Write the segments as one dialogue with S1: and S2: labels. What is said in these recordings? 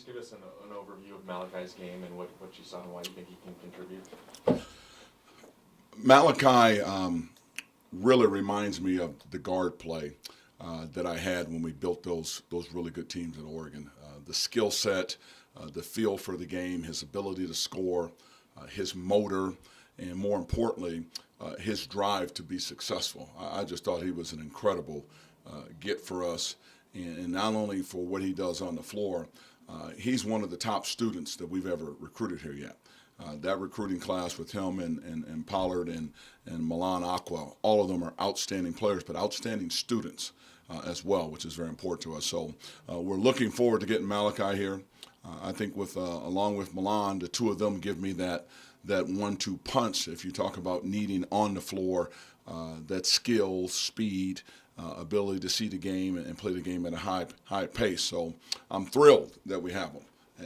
S1: give us an overview of Malachi's game and what you saw and why you think he can contribute?
S2: Malachi really reminds me of the guard play that I had when we built those really good teams in Oregon. The skill set, the feel for the game, his ability to score, his motor, and more importantly, his drive to be successful. I just thought he was an incredible get for us, and not only for what he does on the floor, he's one of the top students that we've ever recruited here yet. That recruiting class with him and Pollard and Milan Aqua, all of them are outstanding players, but outstanding students as well, which is very important to us. So we're looking forward to getting Malachi here. I think along with Milan, the two of them give me that 1-2 punch. If you talk about needing on the floor, that skill, speed, ability to see the game and play the game at a high pace. So I'm thrilled that we have him.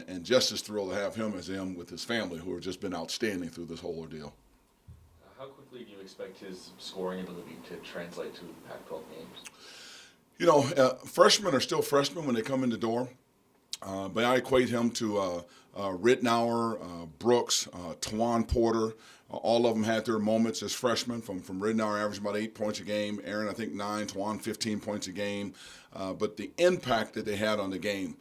S2: And just as thrilled to have him as I am with his family, who have just been outstanding through this whole ordeal.
S1: How quickly do you expect his scoring ability to translate to Pac-12 games?
S2: You know, freshmen are still freshmen when they come in the door, but I equate him to Rittenauer, Brooks, Tawan Porter. All of them had their moments as freshmen. From Rittenauer, averaged about 8 points a game. Aaron, I think 9. Tawan, 15 points a game. But the impact that they had on the game,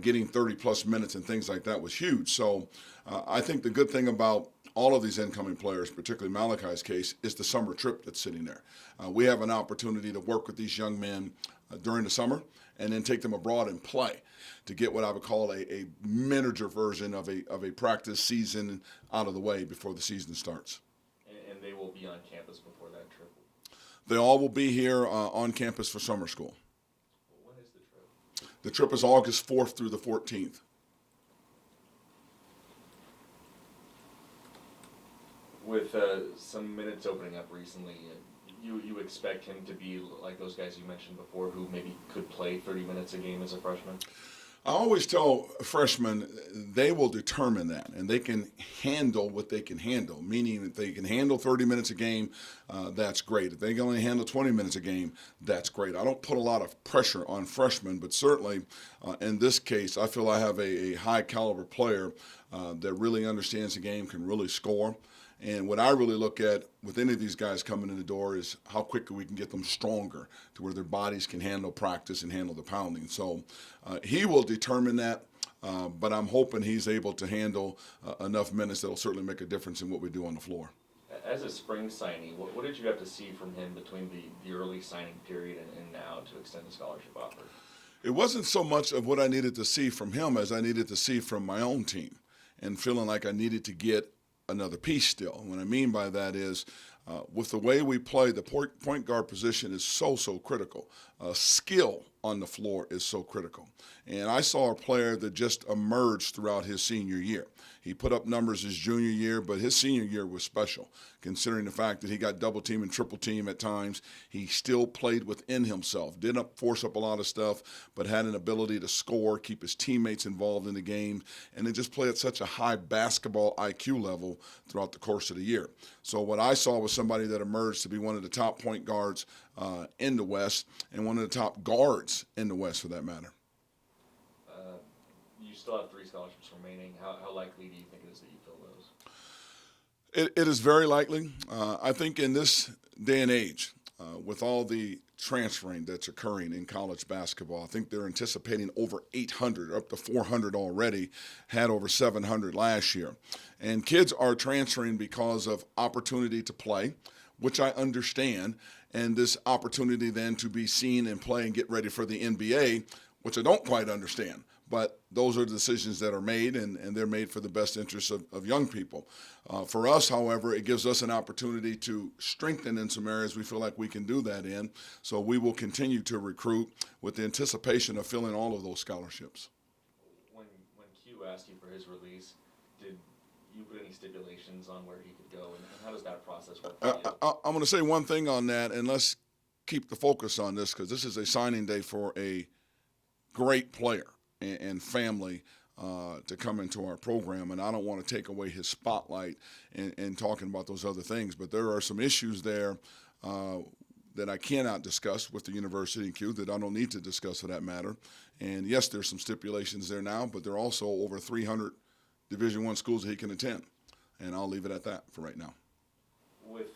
S2: getting 30-plus minutes and things like that was huge. So I think the good thing about all of these incoming players, particularly Malachi's case, is the summer trip that's sitting there. We have an opportunity to work with these young men during the summer and then take them abroad and play to get what I would call a miniature version of a practice season out of the way before the season starts.
S1: And they will be on campus before that trip?
S2: They all will be here on campus for summer school.
S1: When is the trip?
S2: The trip is August 4th through the 14th.
S1: With some minutes opening up recently, you expect him to be like those guys you mentioned before who maybe could play 30 minutes a game as a freshman?
S2: I always tell freshmen they will determine that, and they can handle what they can handle, meaning if they can handle 30 minutes a game, that's great. If they can only handle 20 minutes a game, that's great. I don't put a lot of pressure on freshmen, but certainly in this case, I feel I have a high-caliber player that really understands the game, can really score. And what I really look at with any of these guys coming in the door is how quickly we can get them stronger to where their bodies can handle practice and handle the pounding. So he will determine that, but I'm hoping he's able to handle enough minutes that will certainly make a difference in what we do on the floor.
S1: As a spring signee, what did you have to see from him between the early signing period and now to extend the scholarship offer?
S2: It wasn't so much of what I needed to see from him as I needed to see from my own team and feeling like I needed to get another piece still. What I mean by that is with the way we play, the point guard position is so critical. Skill on the floor is so critical. And I saw a player that just emerged throughout his senior year. He put up numbers his junior year, but his senior year was special, considering the fact that he got double team and triple team at times. He still played within himself, didn't force up a lot of stuff, but had an ability to score, keep his teammates involved in the game, and then just play at such a high basketball IQ level throughout the course of the year. So what I saw was somebody that emerged to be one of the top point guards in the West and one of the top guards in the West for that matter.
S1: You still have 3 scholarships remaining. How likely do you think it is that you fill those?
S2: It is very likely. I think in this day and age, with all the transferring that's occurring in college basketball, I think they're anticipating over 800, up to 400 already, had over 700 last year. And kids are transferring because of opportunity to play, which I understand, and this opportunity then to be seen and play and get ready for the NBA, which I don't quite understand. But those are the decisions that are made, and they're made for the best interests of young people. For us, however, it gives us an opportunity to strengthen in some areas we feel like we can do that in. So we will continue to recruit with the anticipation of filling all of those scholarships.
S1: When Q asked you for his release, did you put any stipulations on where he could go, and how does that process work for you?
S2: I'm going to say one thing on that, and let's keep the focus on this because this is a signing day for a great player and family to come into our program, and I don't want to take away his spotlight in talking about those other things, but there are some issues there that I cannot discuss with the university and COUGS, that I don't need to discuss for that matter. And yes, there's some stipulations there now, but there are also over 300 Division I schools that he can attend. And I'll leave it at that for right now.
S1: With,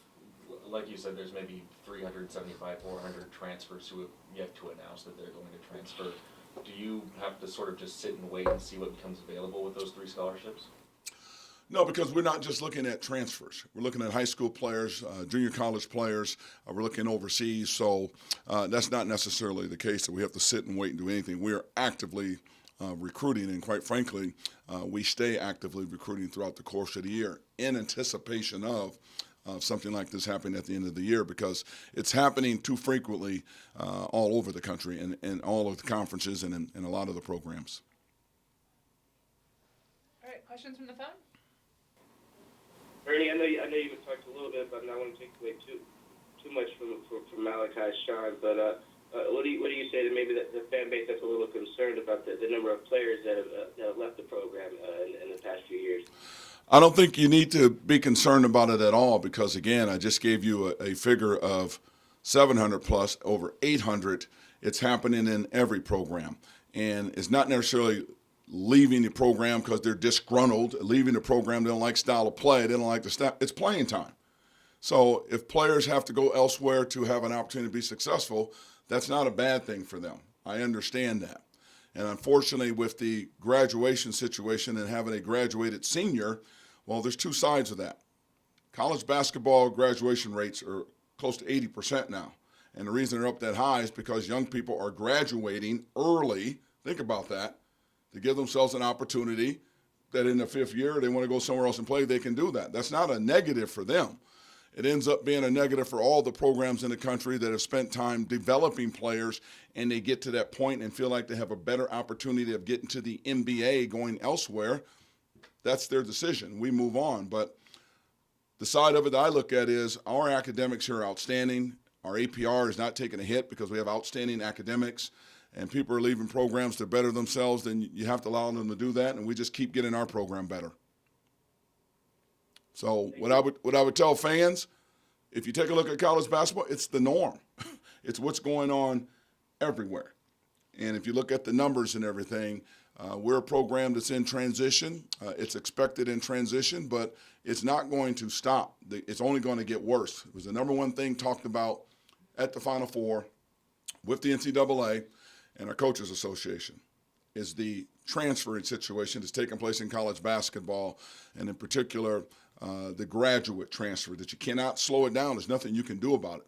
S1: like you said, there's maybe 375, 400 transfers who have yet to announce that they're going to transfer. Do you have to sort of just sit and wait and see what becomes available with those 3 scholarships?
S2: No, because we're not just looking at transfers. We're looking at high school players, junior college players. We're looking overseas. So that's not necessarily the case that we have to sit and wait and do anything. We are actively recruiting, and quite frankly, we stay actively recruiting throughout the course of the year in anticipation of something like this happening at the end of the year, because it's happening too frequently all over the country and all of the conferences and in a lot of the programs.
S3: All right, questions from the phone?
S4: Ernie, I know you talked a little bit, but I don't want to take away too much from Malachi, Sean. But what do you say to maybe the fan base that's a little concerned about the number of players that have left the program in the past few years?
S2: I don't think you need to be concerned about it at all, because again, I just gave you a figure of 700 plus, over 800. It's happening in every program, and it's not necessarily leaving the program because they're disgruntled, leaving the program, they don't like style of play, they don't like the staff. It's playing time. So if players have to go elsewhere to have an opportunity to be successful, that's not a bad thing for them. I understand that. And unfortunately, with the graduation situation and having a graduated senior, well, there's 2 sides of that. College basketball graduation rates are close to 80% now. And the reason they're up that high is because young people are graduating early. Think about that. To give themselves an opportunity that in the 5th year they want to go somewhere else and play, they can do that. That's not a negative for them. It ends up being a negative for all the programs in the country that have spent time developing players, and they get to that point and feel like they have a better opportunity of getting to the NBA, going elsewhere. That's their decision. We move on. But the side of it that I look at is our academics here are outstanding. Our APR is not taking a hit because we have outstanding academics, and people are leaving programs to better themselves. Then you have to allow them to do that, and we just keep getting our program better. So what I would tell fans, if you take a look at college basketball, it's the norm. It's what's going on everywhere. And if you look at the numbers and everything, we're a program that's in transition. It's expected in transition, but it's not going to stop. It's only going to get worse. It was the number one thing talked about at the Final Four with the NCAA and our Coaches Association, is the transferring situation that's taking place in college basketball, and in particular the graduate transfer, that you cannot slow it down. There's nothing you can do about it.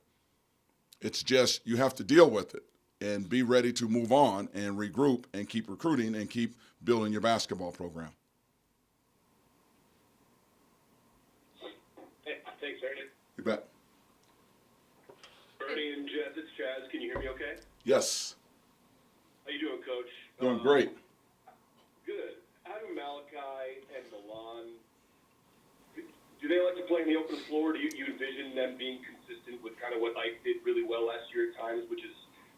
S2: It's just you have to deal with it and be ready to move on and regroup and keep recruiting and keep building your basketball program.
S4: Hey, thanks, Ernie.
S2: You bet.
S4: Ernie and Jess, it's Chaz. Can you hear me okay?
S2: Yes.
S4: How you doing, Coach?
S2: Doing great.
S4: Good. Adam, Malachi, and Milan, do they like to play in the open floor? Do you envision them being consistent with kind of what Ike did really well last year at times, which is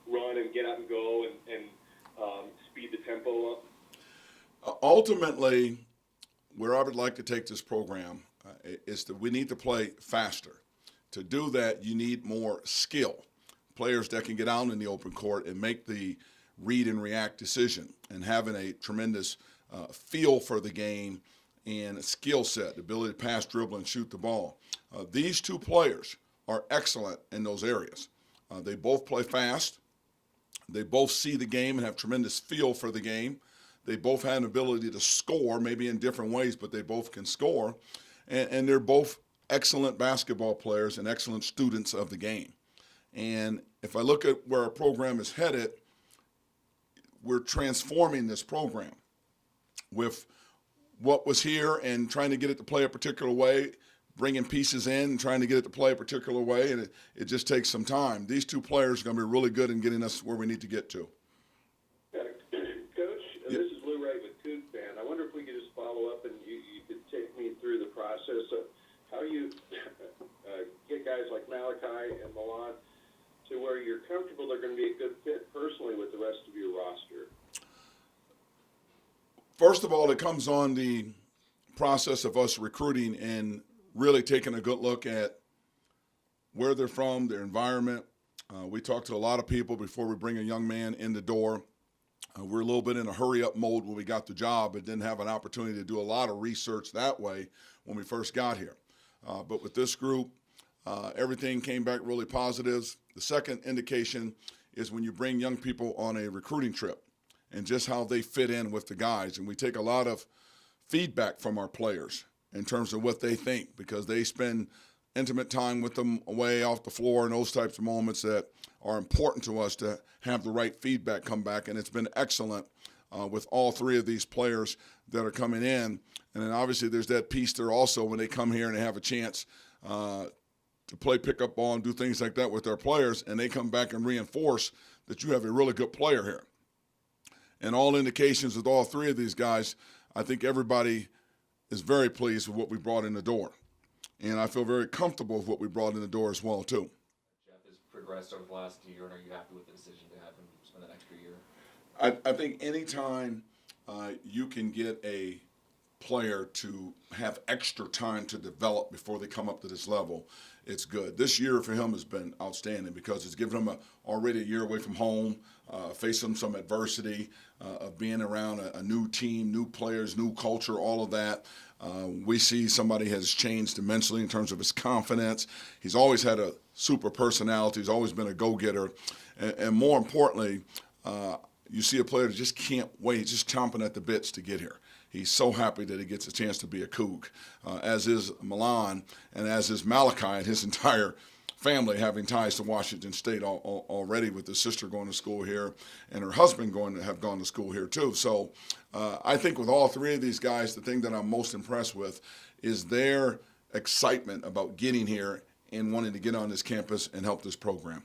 S4: run and get out and go and speed the tempo up?
S2: Ultimately, where I would like to take this program is that we need to play faster. To do that, you need more skill. Players that can get out in the open court and make the read and react decision, and having a tremendous feel for the game and a skill set, the ability to pass, dribble, and shoot the ball. These 2 players are excellent in those areas. They both play fast. They both see the game and have tremendous feel for the game. They both have an ability to score, maybe in different ways, but they both can score. And they're both excellent basketball players and excellent students of the game. And if I look at where our program is headed, we're transforming this program with what was here and trying to get it to play a particular way, bringing pieces in and trying to get it to play a particular way, and it just takes some time. These 2 players are going to be really good in getting us where we need to get to.
S5: Coach, this is Lou Ray with COUGS Band. I wonder if we could just follow up and you could take me through the process of how you get guys like Malachi and Milan to where you're comfortable they're going to be a good fit personally with the rest of your roster.
S2: First of all, it comes on the process of us recruiting and really taking a good look at where they're from, their environment, We talk to a lot of people before we bring a young man in the door. We're a little bit in a hurry-up mode when we got the job and didn't have an opportunity to do a lot of research that way when we first got here. But with this group, everything came back really positive. The second indication is when you bring young people on a recruiting trip and just how they fit in with the guys. And we take a lot of feedback from our players in terms of what they think, because they spend intimate time with them away off the floor and those types of moments that are important to us to have the right feedback come back. And it's been excellent with all three of these players that are coming in. And then obviously there's that piece there also when they come here and they have a chance to play pickup ball and do things like that with their players, and they come back and reinforce that you have a really good player here. And all indications with all three of these guys, I think everybody is very pleased with what we brought in the door. And I feel very comfortable with what we brought in the door as well, too.
S1: Jeff has progressed over the last year, and are you happy with the decision to have him spend an extra year?
S2: I think anytime you can get a player to have extra time to develop before they come up to this level, it's good. This year for him has been outstanding because it's given him already a year away from home, facing some adversity of being around a new team, new players, new culture, all of that. We see somebody has changed immensely in terms of his confidence. He's always had a super personality. He's always been a go-getter. And more importantly, you see a player that just can't wait. He's just chomping at the bits to get here. He's so happy that he gets a chance to be a Coug, as is Milan and as is Malachi and his entire family, having ties to Washington State already, with his sister going to school here and her husband have gone to school here too. So I think with all three of these guys, the thing that I'm most impressed with is their excitement about getting here and wanting to get on this campus and help this program.